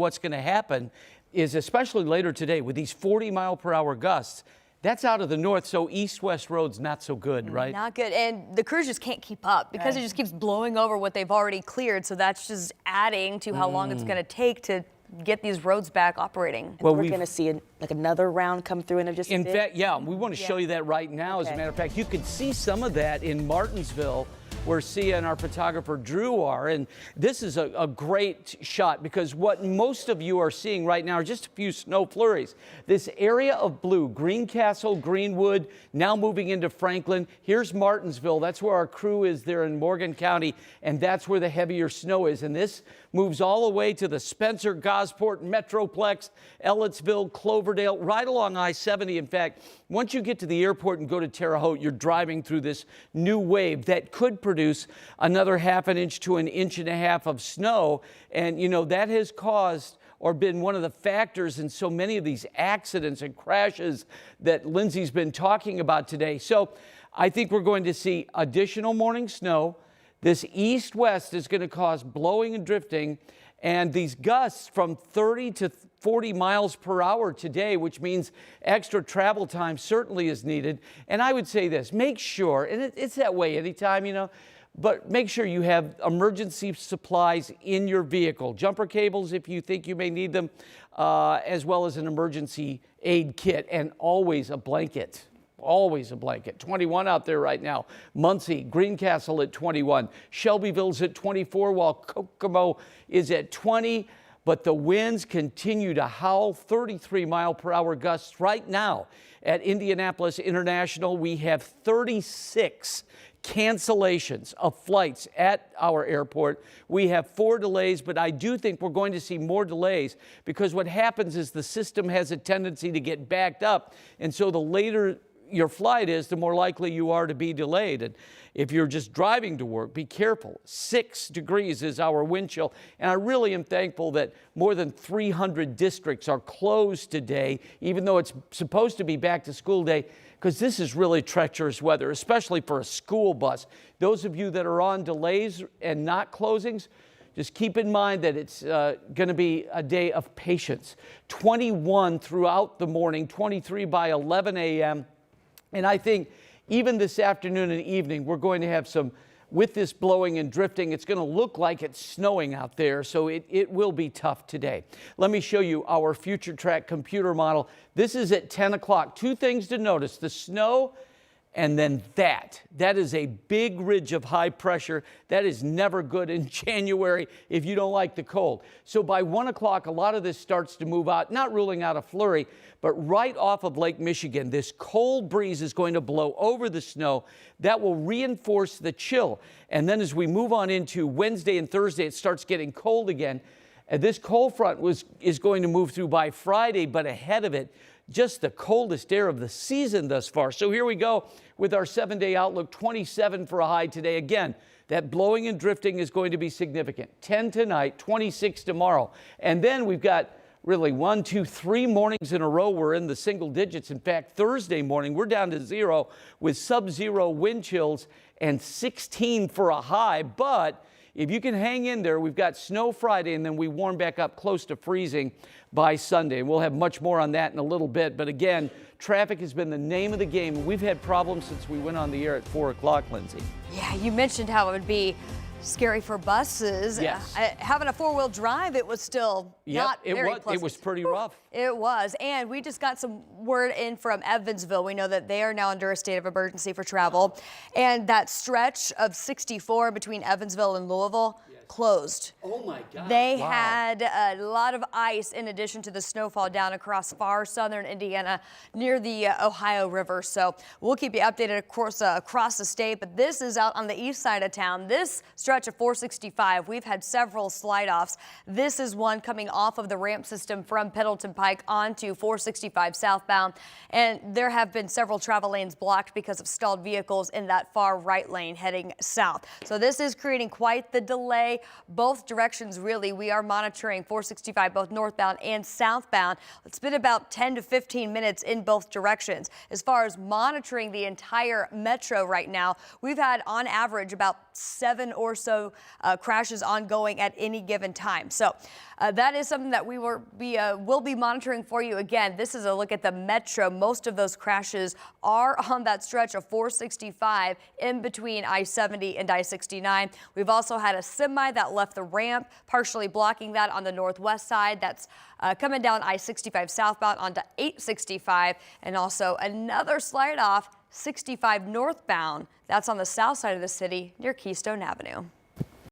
What's going to happen is, especially later today with these 40-mile-per-hour gusts, that's out of the north, so east-west roads not so good, right? Not good, and the crews just can't keep up because it just keeps blowing over what they've already cleared, so that's just adding to how long it's going to take to get these roads back operating. Well, we're going to see another round come through in just a bit. In fact, yeah, we want to show you that right now. As a matter of fact, you could see some of that in Martinsville, where Sia and our photographer Drew are. And this is a great shot because what most of you are seeing right now are just a few snow flurries. This area of blue, Greencastle, Greenwood, now moving into Franklin. Here's Martinsville. That's where our crew is there in Morgan County, and that's where the heavier snow is. And this moves all the way to the Spencer, Gosport, Metroplex, Ellettsville, Cloverdale, right along I-70. In fact, once you get to the airport and go to Terre Haute, you're driving through this new wave that could produce another ½ inch to 1.5 inches of snow. And, you know, that has caused or been one of the factors in so many of these accidents and crashes that Lindsay's been talking about today. So I think we're going to see additional morning snow. This east-west is going to cause blowing and drifting, and these gusts from 30 to 40 miles per hour today, which means extra travel time certainly is needed. And I would say this, make sure, and it's that way anytime, you know, but make sure you have emergency supplies in your vehicle. Jumper cables if you think you may need them, as well as an emergency aid kit, and always a blanket. Always a blanket. 21 out there right now. Muncie, Greencastle at 21. Shelbyville's at 24, while Kokomo is at 20. But the winds continue to howl. 33-mile-per-hour gusts right now. At Indianapolis International, we have 36 cancellations of flights at our airport. We have 4 delays, but I do think we're going to see more delays because what happens is the system has a tendency to get backed up. And so the later your flight is, the more likely you are to be delayed. And if you're just driving to work, be careful. 6 degrees is our wind chill. And I really am thankful that more than 300 districts are closed today, even though it's supposed to be back to school day, because this is really treacherous weather, especially for a school bus. Those of you that are on delays and not closings, just keep in mind that it's going to be a day of patience. 21 throughout the morning, 23 by 11 a.m., and I think even this afternoon and evening, we're going to have some, with this blowing and drifting, it's going to look like it's snowing out there, so it will be tough today. Let me show you our future track computer model. This is at 10 o'clock. 2 things to notice, the snow and then that. That is a big ridge of high pressure. That is never good in January if you don't like the cold. So by 1 o'clock, a lot of this starts to move out, not ruling out a flurry, but right off of Lake Michigan, this cold breeze is going to blow over the snow. That will reinforce the chill. And then as we move on into Wednesday and Thursday, it starts getting cold again. And this cold front is going to move through by Friday, but ahead of it, just the coldest air of the season thus far. So here we go with our 7-day outlook, 27 for a high today. Again, that blowing and drifting is going to be significant. 10 tonight, 26 tomorrow. And then we've got really 1, 2, 3 mornings in a row we're in the single digits. In fact, Thursday morning, we're down to 0 with sub-zero wind chills and 16 for a high. But if you can hang in there, we've got snow Friday, and then we warm back up close to freezing by Sunday. And we'll have much more on that in a little bit. But again, traffic has been the name of the game. We've had problems since we went on the air at 4 o'clock, Lindsay. Yeah, you mentioned how it would be scary for buses. Yes. Having a 4-wheel drive, it was still not very pleasant. It was pretty rough. It was. And we just got some word in from Evansville. We know that they are now under a state of emergency for travel. And that stretch of 64 between Evansville and Louisville closed. Oh my God. They had a lot of ice in addition to the snowfall down across far southern Indiana near the Ohio River. So we'll keep you updated, of course, across the state. But this is out on the east side of town. This stretch of 465, we've had several slide-offs. This is one coming off of the ramp system from Pendleton Pike onto 465 southbound. And there have been several travel lanes blocked because of stalled vehicles in that far right lane heading south. So this is creating quite the delay. both directions really. We are monitoring 465 both northbound and southbound. It's been about 10 to 15 minutes in both directions. As far as monitoring the entire metro right now, we've had on average about 7 or so crashes ongoing at any given time. So that is something that we will be monitoring for you. Again, this is a look at the metro. Most of those crashes are on that stretch of 465 in between I-70 and I-69. We've also had a semi that left the ramp, partially blocking that on the northwest side. That's coming down I-65 southbound onto 865, and also another slide off 65 northbound. That's on the south side of the city near Keystone Avenue.